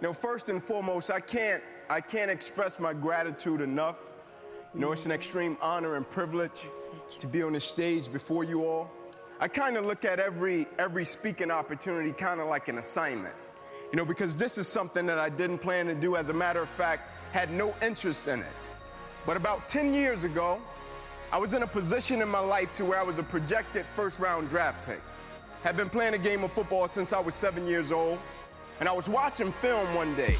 First and foremost, I can't express my gratitude enough. It's an extreme honor and privilege to be on this stage before you all. I kind of look at every speaking opportunity kind of like an assignment, because this is something that I didn't plan to do. As a matter of fact, had no interest in it. But about 10 years ago, I was in a position in my life to where I was a projected first-round draft pick. Had been playing a game of football since I was 7 years old. And I was watching film one day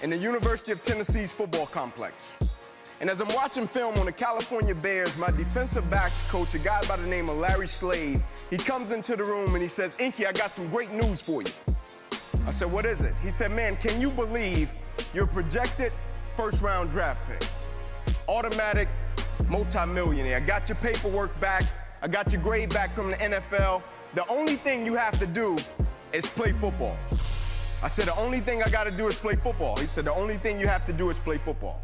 in the University of Tennessee's football complex. And as I'm watching film on the California Bears, my defensive backs coach, a guy by the name of Larry Slade, he comes into the room and he says, "Inky, I got some great news for you." I said, "What is it?" He said, "Man, can you believe you're a projected first-round draft pick? Automatic multimillionaire. I got your paperwork back. I got your grade back from the NFL. The only thing you have to do is play football." I said, "The only thing I got to do is play football." He said, "The only thing you have to do is play football."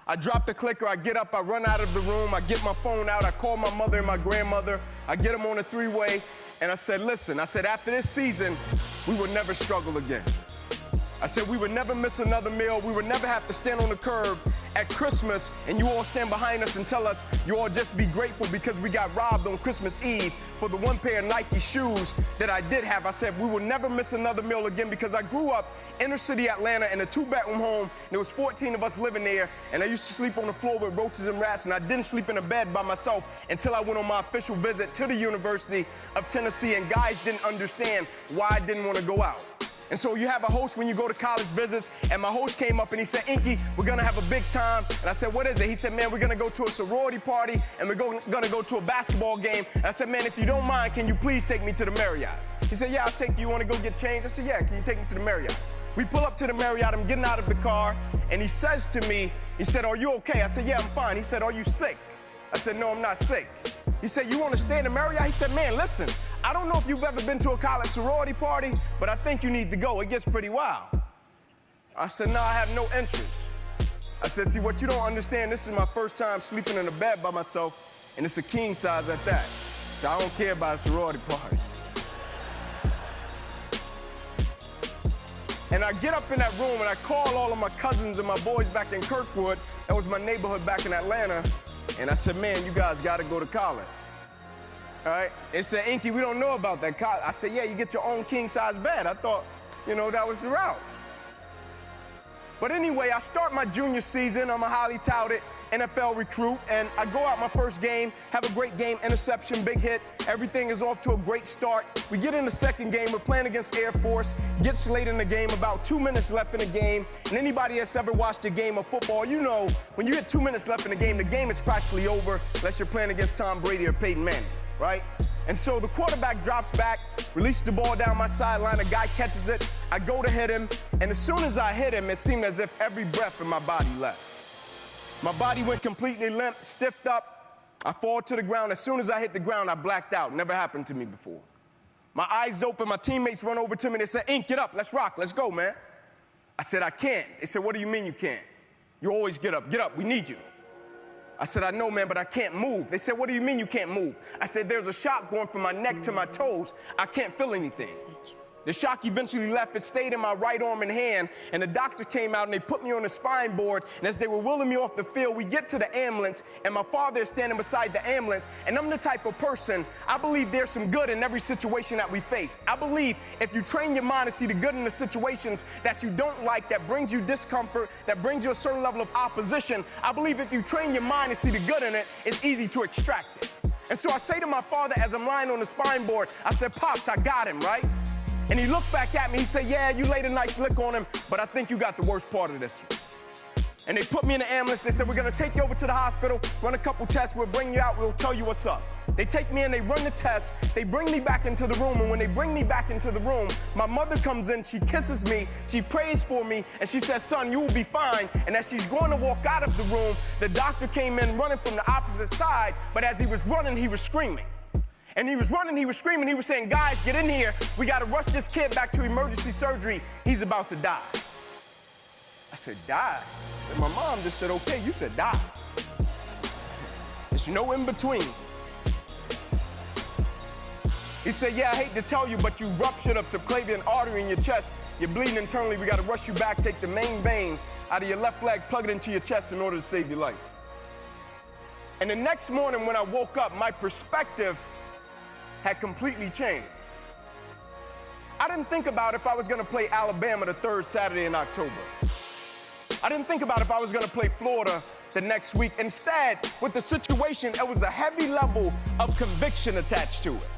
I drop the clicker, I get up, I run out of the room, I get my phone out, I call my mother and my grandmother, I get them on a three-way, and I said, "Listen," I said, "after this season, we will never struggle again." I said, "We would never miss another meal. We would never have to stand on the curb at Christmas and you all stand behind us and tell us you all just be grateful because we got robbed on Christmas Eve for the one pair of Nike shoes that I did have." I said, "We will never miss another meal again because I grew up inner city Atlanta in a two-bedroom home. And there was 14 of us living there, and I used to sleep on the floor with roaches and rats, and I didn't sleep in a bed by myself until I went on my official visit to the University of Tennessee, and guys didn't understand why I didn't want to go out." And so you have a host when you go to college visits, and my host came up and he said, "Inky, we're gonna have a big time." And I said, "What is it?" He said, "Man, we're gonna go to a sorority party and we're gonna go to a basketball game." And I said, "Man, if you don't mind, can you please take me to the Marriott?" He said, "Yeah, I'll take you. You wanna go get changed?" I said, "Yeah, can you take me to the Marriott?" We pull up to the Marriott, I'm getting out of the car, and he says to me, he said, "Are you okay?" I said, "Yeah, I'm fine." He said, "Are you sick?" I said, "No, I'm not sick." He said, "You wanna stay in the Marriott?" He said, "Man, listen, I don't know if you've ever been to a college sorority party, but I think you need to go. It gets pretty wild." I said, "No, I have no interest." I said, "See, what you don't understand, this is my first time sleeping in a bed by myself, and it's a king size at that. So I don't care about a sorority party." And I get up in that room and I call all of my cousins and my boys back in Kirkwood. That was my neighborhood back in Atlanta. And I said, "Man, you guys gotta go to college." All right? They said, "Inky, we don't know about that college." I said, "Yeah, you get your own king-size bed." I thought, that was the route. But anyway, I start my junior season. I'm a highly touted NFL recruit, and I go out my first game, have a great game, interception, big hit. Everything is off to a great start. We get in the second game. We're playing against Air Force. Gets late in the game, about 2 minutes left in the game. And anybody that's ever watched a game of football, when you get 2 minutes left in the game is practically over unless you're playing against Tom Brady or Peyton Manning, right? And so the quarterback drops back, releases the ball down my sideline, a guy catches it, I go to hit him, and as soon as I hit him, it seemed as if every breath in my body left. My body went completely limp, stiffed up, I fall to the ground. As soon as I hit the ground, I blacked out. Never happened to me before. My eyes open, my teammates run over to me, they said, "Ink, get up, let's rock, let's go, man." I said, "I can't." They said, "What do you mean you can't? You always get up, we need you." I said, "I know, man, but I can't move." They said, "What do you mean you can't move?" I said, "There's a shock going from my neck to my toes. I can't feel anything." The shock eventually left. It stayed in my right arm and hand, and the doctor came out and they put me on the spine board, and as they were wheeling me off the field, we get to the ambulance, and my father is standing beside the ambulance, and I'm the type of person, I believe there's some good in every situation that we face. I believe if you train your mind to see the good in the situations that you don't like, that brings you discomfort, that brings you a certain level of opposition, I believe if you train your mind to see the good in it, it's easy to extract it. And so I say to my father as I'm lying on the spine board, I said, "Pops, I got him, right?" And he looked back at me, he said, "Yeah, you laid a nice lick on him, but I think you got the worst part of this one." And they put me in the ambulance, they said, "We're gonna take you over to the hospital, run a couple tests, we'll bring you out, we'll tell you what's up." They take me in, they run the test, they bring me back into the room, and when they bring me back into the room, my mother comes in, she kisses me, she prays for me, and she says, "Son, you will be fine." And as she's going to walk out of the room, the doctor came in running from the opposite side, but as he was running, he was screaming. And he was running, he was screaming, he was saying, "Guys, get in here. We got to rush this kid back to emergency surgery. He's about to die." I said, "Die?" And my mom just said, "Okay, you said die. There's no in between." He said, "Yeah, I hate to tell you, but you ruptured a subclavian artery in your chest. You're bleeding internally, we gotta rush you back, take the main vein out of your left leg, plug it into your chest in order to save your life. And the next morning when I woke up, my perspective had completely changed. I didn't think about if I was gonna play Alabama the third Saturday in October. I didn't think about if I was gonna play Florida the next week. Instead, with the situation, there was a heavy level of conviction attached to it.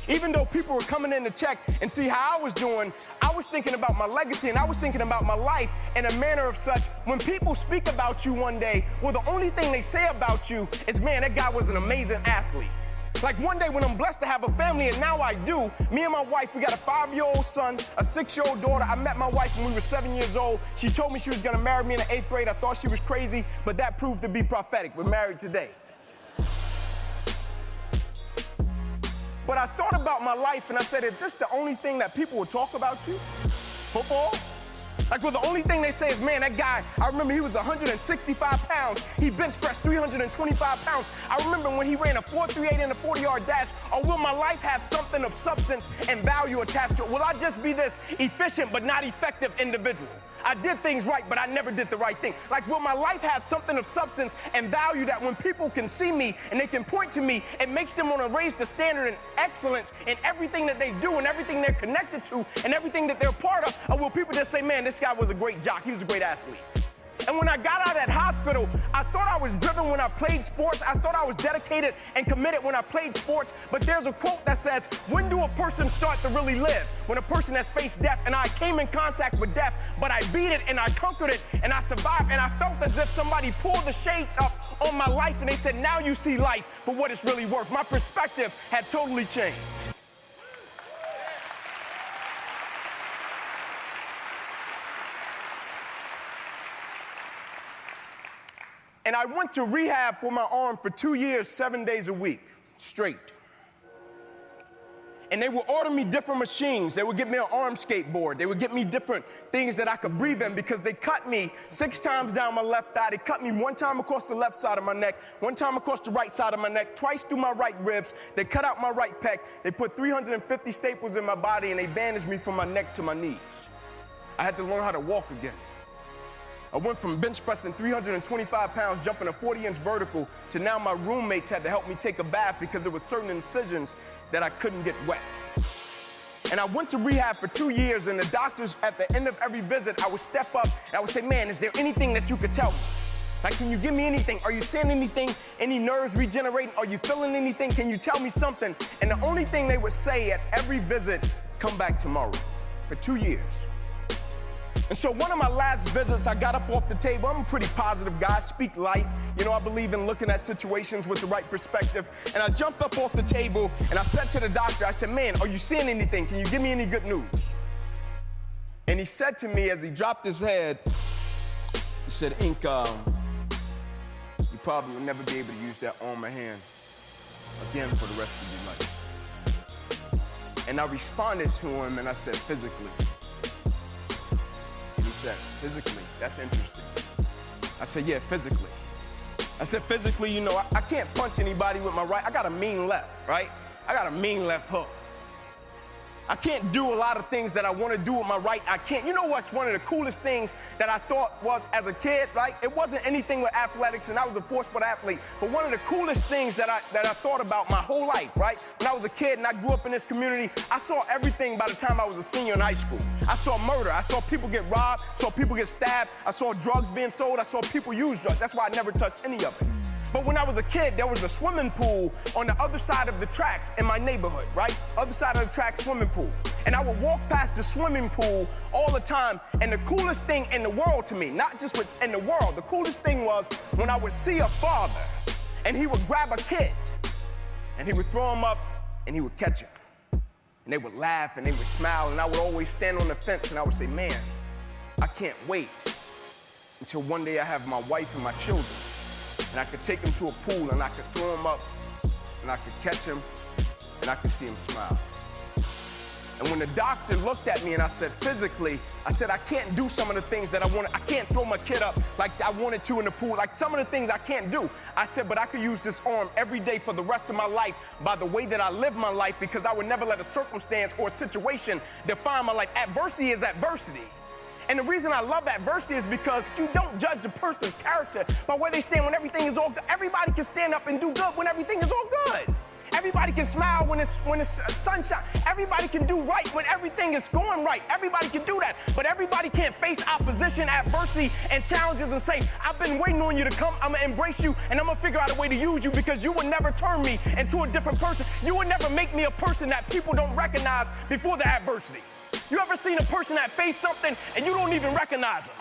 Even though people were coming in to check and see how I was doing, I was thinking about my legacy and I was thinking about my life in a manner of such, when people speak about you one day, well, the only thing they say about you is, man, that guy was an amazing athlete. Like one day when I'm blessed to have a family, and now I do, me and my wife, we got a 5-year-old son, a 6-year-old daughter. I met my wife when we were 7 years old. She told me she was gonna marry me in the 8th grade. I thought she was crazy, but that proved to be prophetic. We're married today. But I thought about my life and I said, is this the only thing that people will talk about you? Football? Like, well, the only thing they say is, man, that guy, I remember he was 165 pounds. He bench pressed 325 pounds. I remember when he ran a 4.38 in a 40-yard dash. Or will my life have something of substance and value attached to it? Will I just be this efficient but not effective individual? I did things right, but I never did the right thing. Like, will my life have something of substance and value that when people can see me and they can point to me, it makes them want to raise the standard and excellence in everything that they do and everything they're connected to and everything that they're part of? Or will people just say, man, this guy was a great jock, he was a great athlete? And when I got out of that hospital, I thought I was driven when I played sports. I thought I was dedicated and committed when I played sports. But there's a quote that says, when do a person start to really live? When a person has faced death. And I came in contact with death, but I beat it and I conquered it and I survived. And I felt as if somebody pulled the shades up on my life and they said, now you see life for what it's really worth. My perspective had totally changed. And I went to rehab for my arm for 2 years, 7 days a week, straight. And they would order me different machines. They would get me an arm skateboard. They would get me different things that I could breathe in because they cut me 6 times down my left thigh. They cut me 1 time across the left side of my neck, 1 time across the right side of my neck, twice through my right ribs. They cut out my right pec. They put 350 staples in my body and they bandaged me from my neck to my knees. I had to learn how to walk again. I went from bench pressing 325 pounds, jumping a 40-inch vertical, to now my roommates had to help me take a bath because there were certain incisions that I couldn't get wet. And I went to rehab for 2 years, and the doctors, at the end of every visit, I would step up and I would say, man, is there anything that you could tell me? Like, can you give me anything? Are you seeing anything? Any nerves regenerating? Are you feeling anything? Can you tell me something? And the only thing they would say at every visit, come back tomorrow, for 2 years. And so one of my last visits, I got up off the table. I'm a pretty positive guy, speak life. You know, I believe in looking at situations with the right perspective. And I jumped up off the table and I said to the doctor, I said, man, are you seeing anything? Can you give me any good news? And he said to me as he dropped his head, he said, Ink, you probably will never be able to use that arm or hand again for the rest of your life. And I responded to him and I said, physically. And he said, physically? That's interesting. I said, yeah, physically. I said, physically, you know, I can't punch anybody with my right. I got a mean left, right? I got a mean left hook. I can't do a lot of things that I want to do with my right. I can't. You know what's one of the coolest things that I thought was as a kid, right? It wasn't anything with athletics, and I was a four-sport athlete. But one of the coolest things that I thought about my whole life, right? When I was a kid and I grew up in this community, I saw everything by the time I was a senior in high school. I saw murder. I saw people get robbed. Saw people get stabbed. I saw drugs being sold. I saw people use drugs. That's why I never touched any of it. But when I was a kid, there was a swimming pool on the other side of the tracks in my neighborhood, right? Other side of the track, swimming pool. And I would walk past the swimming pool all the time. And the coolest thing in the world to me, not just what's in the world, the coolest thing was when I would see a father and he would grab a kid and he would throw him up and he would catch him. And they would laugh and they would smile. And I would always stand on the fence and I would say, man, I can't wait until one day I have my wife and my children. And I could take him to a pool and I could throw him up and I could catch him and I could see him smile. And when the doctor looked at me and I said, physically, I said, I can't do some of the things that I want. I can't throw my kid up like I wanted to in the pool. Like some of the things I can't do. I said, but I could use this arm every day for the rest of my life by the way that I live my life, because I would never let a circumstance or a situation define my life. Adversity is adversity. And the reason I love adversity is because you don't judge a person's character by where they stand when everything is all good. Everybody can stand up and do good when everything is all good. Everybody can smile when it's sunshine. Everybody can do right when everything is going right. Everybody can do that. But everybody can't face opposition, adversity, and challenges and say, I've been waiting on you to come. I'm going to embrace you, and I'm going to figure out a way to use you, because you would never turn me into a different person. You would never make me a person that people don't recognize before the adversity. You ever seen a person that faced something and you don't even recognize them?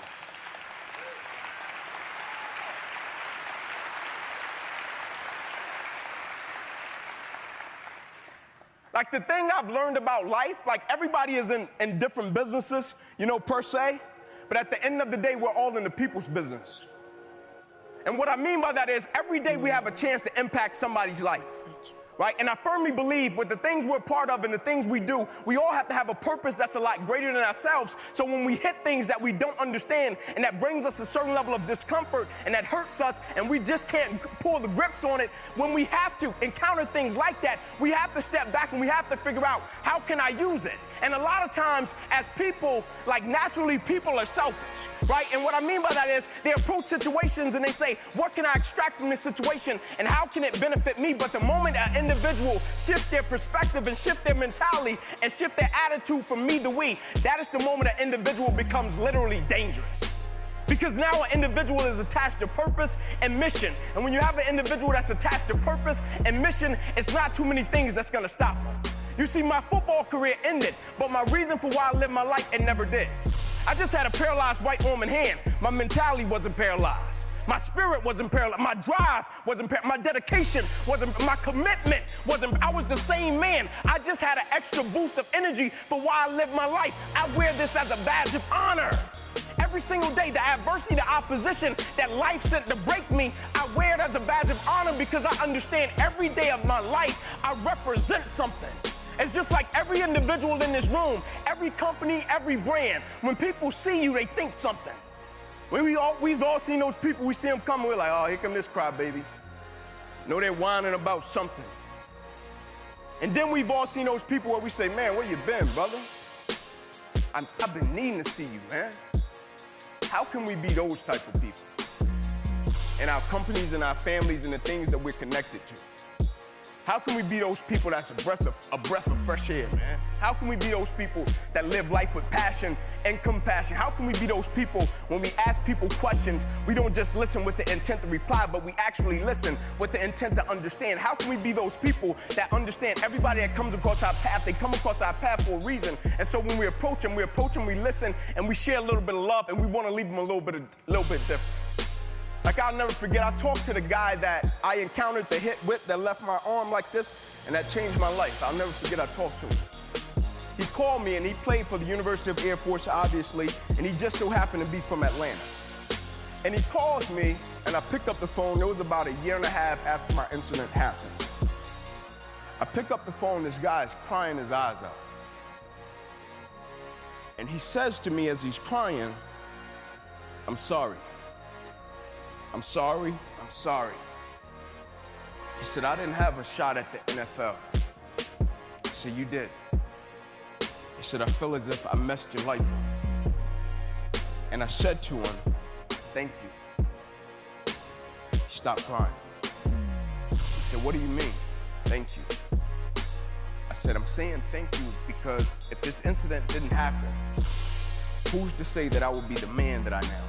Like, the thing I've learned about life, like, everybody is in different businesses, you know, per se, but at the end of the day, we're all in the people's business. And what I mean by that is every day we have a chance to impact somebody's life. Right? And I firmly believe with the things we're part of and the things we do, we all have to have a purpose that's a lot greater than ourselves. So when we hit things that we don't understand and that brings us a certain level of discomfort and that hurts us and we just can't pull the grips on it, when we have to encounter things like that, we have to step back and we have to figure out, how can I use it? And a lot of times as people, like, naturally people are selfish, right? And what I mean by that is they approach situations and they say, what can I extract from this situation and how can it benefit me? But the moment an individual shift their perspective and shift their mentality and shift their attitude from me to we, that is the moment an individual becomes literally dangerous. Because now an individual is attached to purpose and mission. And when you have an individual that's attached to purpose and mission, it's not too many things that's gonna stop them. You see, my football career ended, but my reason for why I lived my life, it never did. I just had a paralyzed right arm and hand. My mentality wasn't paralyzed. My spirit wasn't paralyzed. My drive wasn't paralyzed. My dedication wasn't, my commitment wasn't. I was the same man. I just had an extra boost of energy for why I lived my life. I wear this as a badge of honor. Every single day, the adversity, the opposition that life sent to break me, I wear it as a badge of honor because I understand every day of my life, I represent something. It's just like every individual in this room, every company, every brand. When people see you, they think something. We've all seen those people, we see them coming, we're like, oh, here come this crybaby. Know they're whining about something. And then we've all seen those people where we say, man, where you been, brother? I've been needing to see you, man. How can we be those type of people in our companies and our families and the things that we're connected to? How can we be those people that's a breath of fresh air, man? How can we be those people that live life with passion and compassion? How can we be those people when we ask people questions, we don't just listen with the intent to reply, but we actually listen with the intent to understand? How can we be those people that understand everybody that comes across our path, they come across our path for a reason? And so when we approach them, we listen, and we share a little bit of love, and we want to leave them a little bit different. Like, I'll never forget, I talked to the guy that I encountered the hit with that left my arm like this, and that changed my life. I'll never forget I talked to him. He called me, and he played for the University of Air Force, obviously, and he just so happened to be from Atlanta. And he calls me, and I picked up the phone. It was about a year and a half after my incident happened. I pick up the phone, this guy is crying his eyes out. And he says to me as he's crying, I'm sorry. I'm sorry, I'm sorry. He said, I didn't have a shot at the NFL. I said, you did. He said, I feel as if I messed your life up. And I said to him, thank you. He stopped crying. He said, what do you mean, thank you? I said, I'm saying thank you because if this incident didn't happen, who's to say that I would be the man that I now am?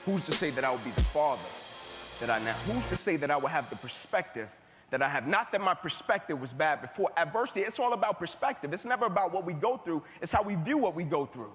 Who's to say that I would be the father that I now? Who's to say that I would have the perspective that I have? Not that my perspective was bad before. Adversity, it's all about perspective. It's never about what we go through. It's how we view what we go through.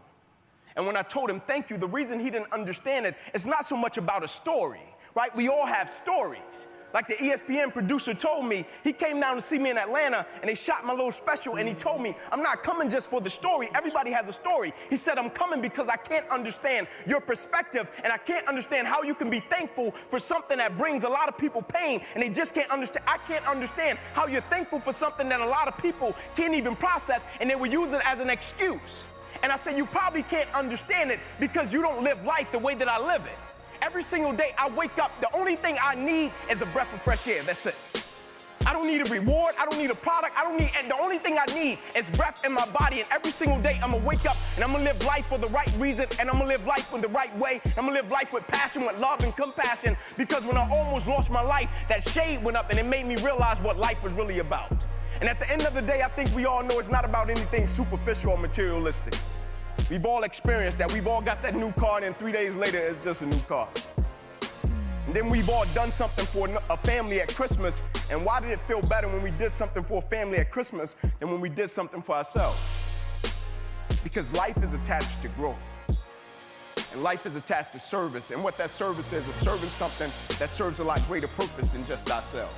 And when I told him thank you, the reason he didn't understand it, it's not so much about a story, right? We all have stories. Like the ESPN producer told me, he came down to see me in Atlanta and they shot my little special and he told me, I'm not coming just for the story. Everybody has a story. He said, I'm coming because I can't understand your perspective and I can't understand how you can be thankful for something that brings a lot of people pain and they just can't understand. I can't understand how you're thankful for something that a lot of people can't even process and they will use it as an excuse. And I said, you probably can't understand it because you don't live life the way that I live it. Every single day I wake up, the only thing I need is a breath of fresh air. That's it. I don't need a reward. I don't need a product. The only thing I need is breath in my body. And every single day I'm gonna wake up and I'm gonna live life for the right reason and I'm gonna live life in the right way. I'm gonna live life with passion, with love and compassion because when I almost lost my life, that shade went up and it made me realize what life was really about. And at the end of the day, I think we all know it's not about anything superficial or materialistic. We've all experienced that. We've all got that new car, and then 3 days later, it's just a new car. And then we've all done something for a family at Christmas, and why did it feel better when we did something for a family at Christmas than when we did something for ourselves? Because life is attached to growth, and life is attached to service, and what that service is serving something that serves a lot greater purpose than just ourselves.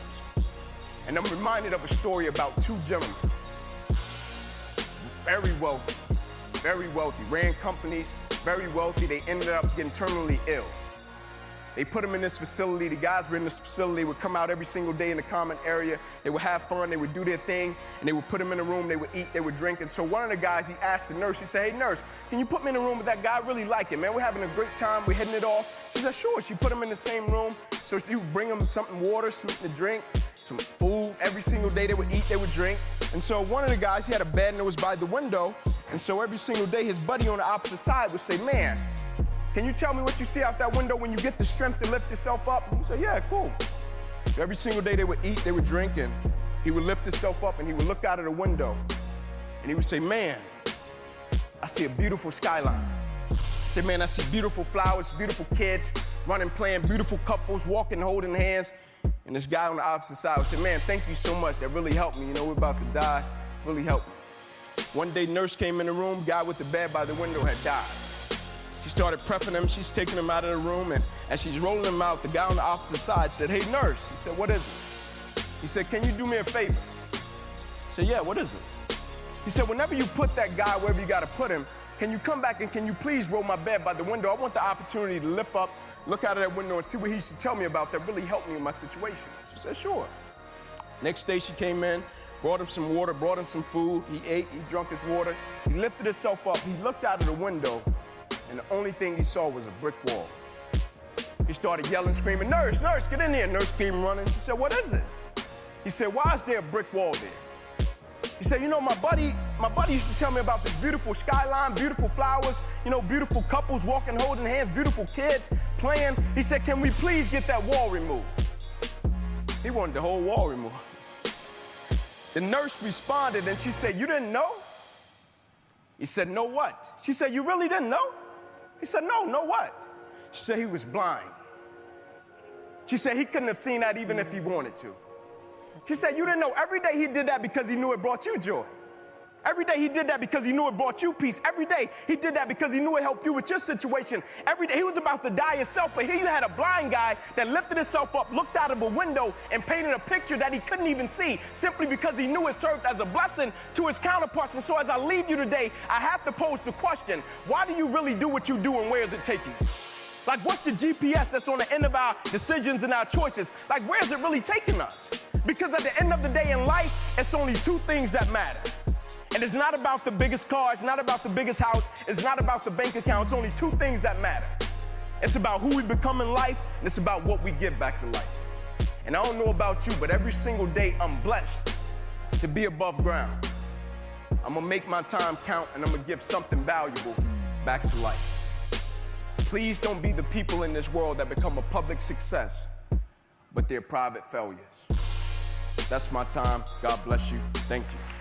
And I'm reminded of a story about two gentlemen, very wealthy, ran companies, very wealthy. They ended up getting terminally ill. They put them in this facility. The guys were in this facility. They would come out every single day in the common area. They would have fun. They would do their thing. And they would put them in a room. They would eat. They would drink. And so one of the guys, he asked the nurse, he said, hey, nurse, can you put me in a room with that guy? I really like it, man. We're having a great time. We're hitting it off. She said, sure. She put him in the same room. So she would bring him something, water, something to drink, some food. Every single day they would eat, they would drink. And so one of the guys, he had a bed and it was by the window. And so every single day, his buddy on the opposite side would say, man, can you tell me what you see out that window when you get the strength to lift yourself up? And he said, yeah, cool. So every single day they would eat, they would drink, and he would lift himself up and he would look out of the window and he would say, man, I see a beautiful skyline. He said, man, I see beautiful flowers, beautiful kids, running, playing, beautiful couples, walking, holding hands. And this guy on the opposite side would say, man, thank you so much. That really helped me. You know, we're about to die. Really helped me. One day, nurse came in the room, guy with the bed by the window had died. She started prepping him, she's taking him out of the room, and as she's rolling him out, the guy on the opposite side said, hey, nurse. He said, what is it? He said, can you do me a favor? He said, yeah, what is it? He said, whenever you put that guy wherever you gotta put him, can you come back and can you please roll my bed by the window? I want the opportunity to lift up, look out of that window and see what he used to tell me about that really helped me in my situation. She said, sure. Next day she came in, brought him some water, brought him some food. He ate, he drank his water. He lifted himself up. He looked out of the window, and the only thing he saw was a brick wall. He started yelling, screaming, nurse, nurse, get in here. Nurse came running. She said, what is it? He said, why is there a brick wall there? He said, you know, my buddy used to tell me about this beautiful skyline, beautiful flowers, you know, beautiful couples walking, holding hands, beautiful kids playing. He said, can we please get that wall removed? He wanted the whole wall removed. The nurse responded and she said, you didn't know? He said, no what? She said, you really didn't know? He said, no what? She said, he was blind. She said, he couldn't have seen that even if he wanted to. She said, you didn't know. Every day he did that because he knew it brought you joy. Every day he did that because he knew it brought you peace. Every day he did that because he knew it helped you with your situation. Every day he was about to die himself, but here you had a blind guy that lifted himself up, looked out of a window, and painted a picture that he couldn't even see simply because he knew it served as a blessing to his counterparts. And so as I leave you today, I have to pose the question, why do you really do what you do and where is it taking you? Like, what's the GPS that's on the end of our decisions and our choices? Like, where is it really taking us? Because at the end of the day in life, it's only two things that matter. And it's not about the biggest car, it's not about the biggest house, it's not about the bank account. It's only two things that matter. It's about who we become in life, and it's about what we give back to life. And I don't know about you, but every single day I'm blessed to be above ground. I'm gonna make my time count, and I'm gonna give something valuable back to life. Please don't be the people in this world that become a public success, but they're private failures. That's my time. God bless you. Thank you.